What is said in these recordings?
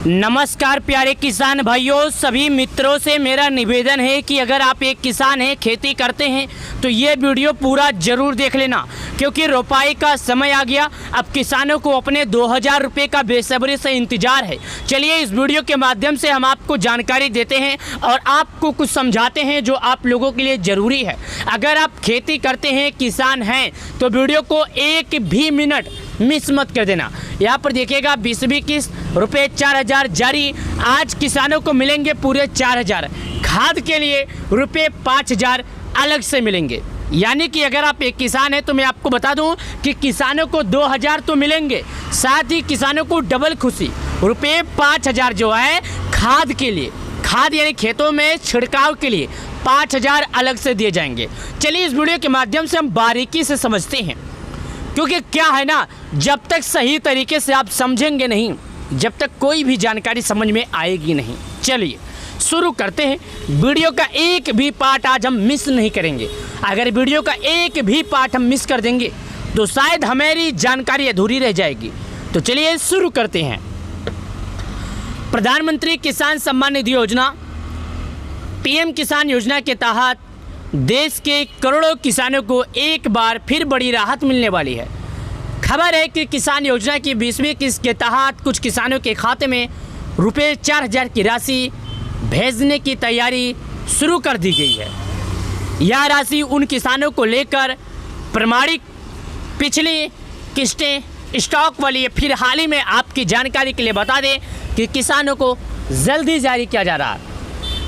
नमस्कार प्यारे किसान भाइयों, सभी मित्रों से मेरा निवेदन है कि अगर आप एक किसान हैं, खेती करते हैं तो ये वीडियो पूरा ज़रूर देख लेना, क्योंकि रोपाई का समय आ गया। अब किसानों को अपने 2000 रुपये का बेसब्री से इंतज़ार है। चलिए इस वीडियो के माध्यम से हम आपको जानकारी देते हैं और आपको कुछ समझाते हैं जो आप लोगों के लिए ज़रूरी है। अगर आप खेती करते हैं, किसान हैं, तो वीडियो को एक भी मिनट मिस मत कर देना। यहाँ पर देखिएगा 20वीं किस्त रुपये 4000 जारी। आज किसानों को मिलेंगे पूरे 4000। खाद के लिए रुपये 5000 अलग से मिलेंगे। यानी कि अगर आप एक किसान हैं तो मैं आपको बता दूं कि किसानों को 2000 तो मिलेंगे, साथ ही किसानों को डबल खुशी रुपये 5000 जो है खाद के लिए, खाद यानी खेतों में छिड़काव के लिए 5000 अलग से दिए जाएंगे। चलिए इस वीडियो के माध्यम से हम बारीकी से समझते हैं, क्योंकि क्या है ना, जब तक सही तरीके से आप समझेंगे नहीं, जब तक कोई भी जानकारी समझ में आएगी नहीं। चलिए शुरू करते हैं। वीडियो का एक भी पार्ट आज हम मिस नहीं करेंगे। अगर वीडियो का एक भी पार्ट हम मिस कर देंगे तो शायद हमारी जानकारी अधूरी रह जाएगी। तो चलिए शुरू करते हैं। प्रधानमंत्री किसान सम्मान निधि योजना पीएम किसान योजना के तहत देश के करोड़ों किसानों को एक बार फिर बड़ी राहत मिलने वाली है। खबर है कि किसान योजना की 20वीं किस्त के तहत कुछ किसानों के खाते में रुपये 4000 की राशि भेजने की तैयारी शुरू कर दी गई है। यह राशि उन किसानों को लेकर प्रमाणिक पिछली किस्तें स्टॉक वाली है। फिर हाल ही में आपकी जानकारी के लिए बता दें कि किसानों को जल्दी जारी किया जा रहा है।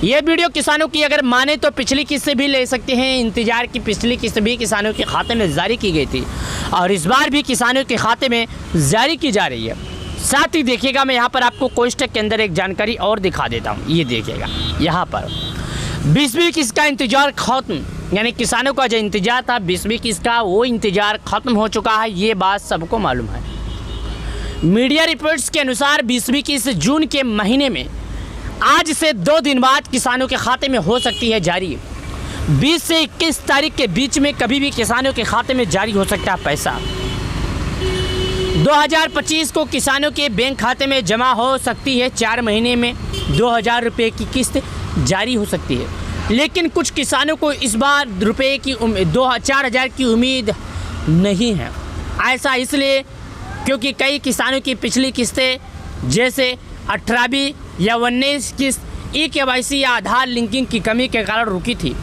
ये वीडियो किसानों की अगर माने तो पिछली किस्त से भी ले सकते हैं। इंतजार की पिछली किस्त भी किसानों के खाते में जारी की गई थी और इस बार भी किसानों के खाते में जारी की जा रही है। साथ ही देखिएगा, मैं यहाँ पर आपको कोष्टक के अंदर एक जानकारी और दिखा देता हूँ। ये देखिएगा, यहाँ पर 20वीं किस्त का इंतजार खत्म, यानी किसानों का जो इंतजार था 20वीं किस्त का, वो इंतजार खत्म हो चुका है। ये बात सबको मालूम है। मीडिया रिपोर्ट्स के अनुसार 20वीं किस्त जून के महीने में आज से 2 दिन बाद किसानों के खाते में हो सकती है जारी। 20 से 21 तारीख के बीच में कभी भी किसानों के खाते में जारी हो सकता है पैसा। 2025 को किसानों के बैंक खाते में जमा हो सकती है। 4 महीने में 2000 रुपये की किस्त जारी हो सकती है। लेकिन कुछ किसानों को इस बार रुपये की 4000 की उम्मीद नहीं है। ऐसा इसलिए क्योंकि कई किसानों की पिछली किस्तें जैसे 18वीं या 19 किस्त KYC या आधार लिंकिंग की कमी के कारण रुकी थी।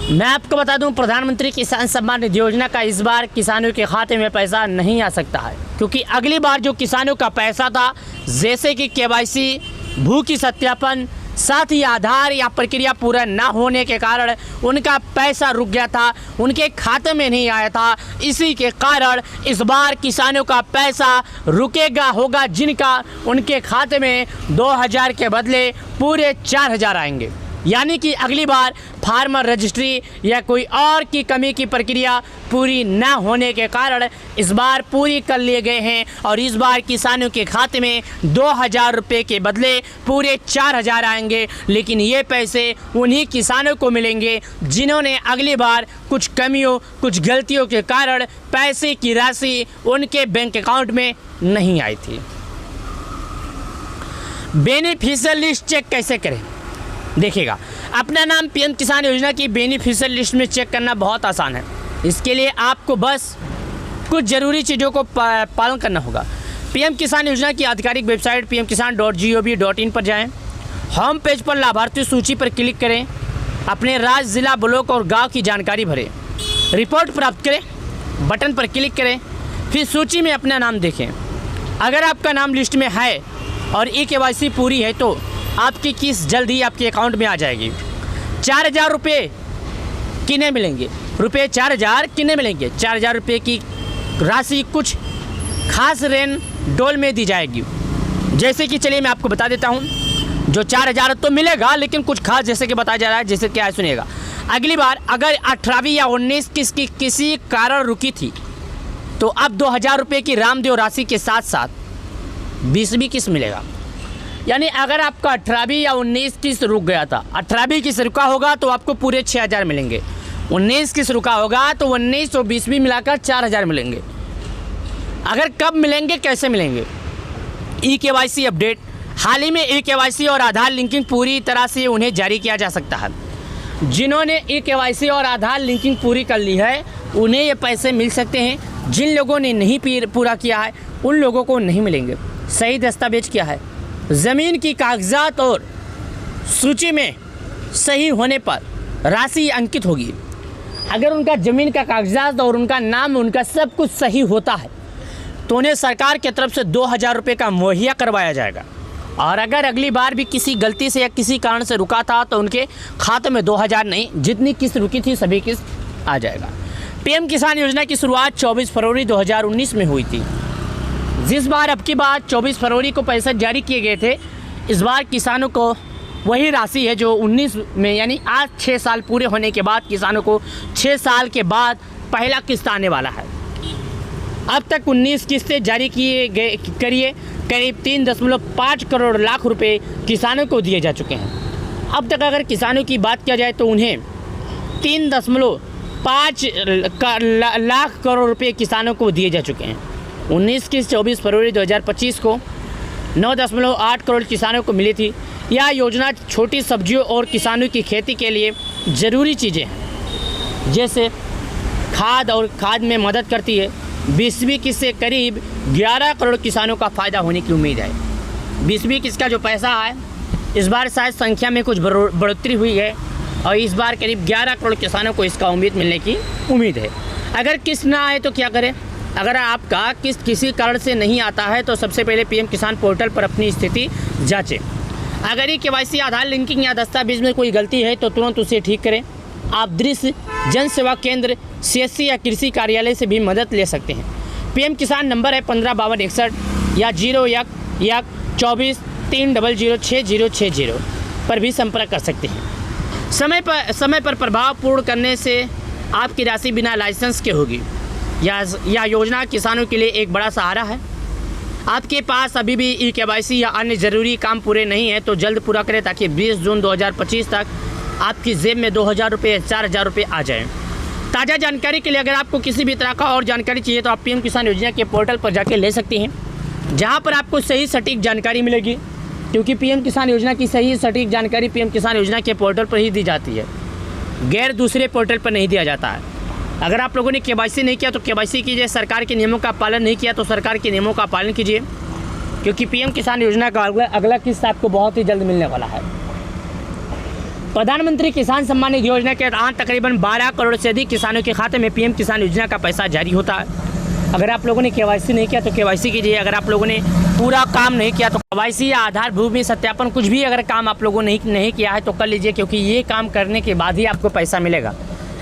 मैं आपको बता दूं, प्रधानमंत्री किसान सम्मान निधि योजना का इस बार किसानों के खाते में पैसा नहीं आ सकता है, क्योंकि अगली बार जो किसानों का पैसा था, जैसे कि KYC, भू की सत्यापन, साथ ही आधार या प्रक्रिया पूरा ना होने के कारण उनका पैसा रुक गया था, उनके खाते में नहीं आया था। इसी के कारण इस बार किसानों का पैसा रुकेगा होगा, जिनका उनके खाते में 2000 के बदले पूरे 4000 आएंगे। यानी कि अगली बार फार्मर रजिस्ट्री या कोई और की कमी की प्रक्रिया पूरी ना होने के कारण इस बार पूरी कर लिए गए हैं और इस बार किसानों के खाते में 2000 रुपये के बदले पूरे 4000 आएंगे। लेकिन ये पैसे उन्हीं किसानों को मिलेंगे जिन्होंने अगली बार कुछ कमियों, कुछ गलतियों के कारण पैसे की राशि उनके बैंक अकाउंट में नहीं आई थी। बेनिफिशियल लिस्ट चेक कैसे करें? देखिएगा, अपना नाम पीएम किसान योजना की बेनिफिशियल लिस्ट में चेक करना बहुत आसान है। इसके लिए आपको बस कुछ ज़रूरी चीज़ों को पालन करना होगा। पीएम किसान योजना की आधिकारिक वेबसाइट pmkisan.gov.in पर जाएं। होम पेज पर लाभार्थी सूची पर क्लिक करें। अपने राज्य, ज़िला, ब्लॉक और गांव की जानकारी भरें। रिपोर्ट प्राप्त करें बटन पर क्लिक करें। फिर सूची में अपना नाम देखें। अगर आपका नाम लिस्ट में है और KYC पूरी है तो आपकी किस्त जल्दी आपके अकाउंट में आ जाएगी। 4000 रुपये किन्हें मिलेंगे? रुपये 4000 किन्हें मिलेंगे? 4000 रुपये की राशि कुछ खास रेन डोल में दी जाएगी। जैसे कि चलिए मैं आपको बता देता हूँ, जो 4000 तो मिलेगा, लेकिन कुछ खास जैसे कि बताया जा रहा है। जैसे क्या है सुनिएगा, अगली बार अगर 18वीं या 19 किस्त की किसी कारण रुकी थी तो अब 2000 रुपये की रामदेव राशि के साथ साथ 20वीं किस्त मिलेगा। यानी अगर आपका 18वीं या 19 किस्त रुक गया था, 18वीं किस्त रुका होगा तो आपको पूरे 6000 मिलेंगे। 19 किस्त रुका होगा तो 19 और 20वीं मिलाकर 4000 मिलेंगे। अगर कब मिलेंगे, कैसे मिलेंगे? E-KYC update. हाल ही में ई-केवाईसी और आधार लिंकिंग पूरी तरह से उन्हें जारी किया जा सकता है। जिन्होंने ई-केवाईसी और आधार लिंकिंग पूरी कर ली है उन्हें ये पैसे मिल सकते हैं। जिन लोगों ने नहीं पूरा किया है उन लोगों को नहीं मिलेंगे। सही दस्तावेज क्या है? ज़मीन की कागजात और सूची में सही होने पर राशि अंकित होगी। अगर उनका ज़मीन का कागजात और उनका नाम उनका सब कुछ सही होता है तो उन्हें सरकार की तरफ से 2000 रुपये का मुहैया करवाया जाएगा। और अगर अगली बार भी किसी गलती से या किसी कारण से रुका था तो उनके खाते में 2000 नहीं, जितनी किस्त रुकी थी सभी किस्त आ जाएगा। पीएम किसान योजना की शुरुआत 24 फरवरी 2019 में हुई थी। जिस बार अब की बार 24 फरवरी को पैसे जारी किए गए थे, इस बार किसानों को वही राशि है जो 19 में, यानी आज 6 साल पूरे होने के बाद किसानों को 6 साल के बाद पहला किस्त आने वाला है। अब तक 19 किस्तें जारी किए गए करिए करीब 3.5 करोड़ लाख रुपए किसानों को दिए जा चुके हैं। अब तक अगर किसानों की बात किया जाए तो उन्हें 3.5 लाख करोड़ रुपए किसानों को दिए जा चुके हैं। 19 किस्त 24 फरवरी 2025 को 9.8 करोड़ किसानों को मिली थी। यह योजना छोटी सब्जियों और किसानों की खेती के लिए ज़रूरी चीज़ें हैं, जैसे खाद में मदद करती है। 20वीं किस्त से करीब 11 करोड़ किसानों का फ़ायदा होने की उम्मीद है। 20वीं किस्त का जो पैसा है इस बार शायद संख्या में कुछ बढ़ोतरी हुई है और इस बार करीब 11 करोड़ किसानों को इसका उम्मीद मिलने की उम्मीद है। अगर किस्त ना आए तो क्या करें? अगर आपका किस्त किसी कारण से नहीं आता है तो सबसे पहले पीएम किसान पोर्टल पर अपनी स्थिति जांचें। अगर ये केवाईसी, आधार लिंकिंग या दस्तावेज में कोई गलती है तो तुरंत उसे ठीक करें। आप दृश्य जन सेवा केंद्र, सीएससी या कृषि कार्यालय से भी मदद ले सकते हैं। पीएम किसान नंबर है 155261 या 0 300 6060 पर भी संपर्क कर सकते हैं। समय पर प्रभावपूर्ण करने से आपकी राशि बिना लाइसेंस के होगी। यह योजना किसानों के लिए एक बड़ा सहारा है। आपके पास अभी भी ई-केवाईसी या अन्य ज़रूरी काम पूरे नहीं है तो जल्द पूरा करें ताकि 20 जून 2025 तक आपकी जेब में 2000 रुपये, 4000 रुपये आ जाएं। ताज़ा जानकारी के लिए अगर आपको किसी भी तरह का और जानकारी चाहिए तो आप पीएम किसान योजना के पोर्टल पर जाके ले सकते हैं, जहां पर आपको सही सटीक जानकारी मिलेगी। क्योंकि पीएम किसान योजना की सही सटीक जानकारी पीएम किसान योजना के पोर्टल पर ही दी जाती है, गैर दूसरे पोर्टल पर नहीं दिया जाता है। अगर आप लोगों ने केवाईसी नहीं किया तो केवाईसी कीजिए। सरकार के नियमों का पालन नहीं किया तो सरकार के नियमों का पालन कीजिए, क्योंकि पीएम किसान योजना का अगला किस्त आपको बहुत ही जल्द मिलने वाला है। प्रधानमंत्री किसान सम्मान निधि योजना के तहत तकरीबन 12 करोड़ से अधिक किसानों के खाते में पीएम किसान योजना का पैसा जारी होता है। अगर आप लोगों ने केवाईसी नहीं किया तो केवाईसी कीजिए। अगर आप लोगों ने पूरा काम नहीं किया तो केवाईसी या आधार भूमि सत्यापन कुछ भी अगर काम आप लोगों ने नहीं किया है तो कर लीजिए, क्योंकि ये काम करने के बाद ही आपको पैसा मिलेगा।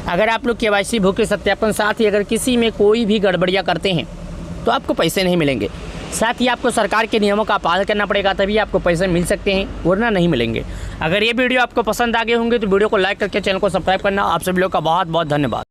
अगर आप लोग केवाईसी भूमि सत्यापन साथ ही अगर किसी में कोई भी गड़बड़ियाँ करते हैं तो आपको पैसे नहीं मिलेंगे। साथ ही आपको सरकार के नियमों का पालन करना पड़ेगा, तभी आपको पैसे मिल सकते हैं, वरना नहीं मिलेंगे। अगर ये वीडियो आपको पसंद आ गए होंगे तो वीडियो को लाइक करके चैनल को सब्सक्राइब करना। आप सभी लोग का बहुत बहुत धन्यवाद।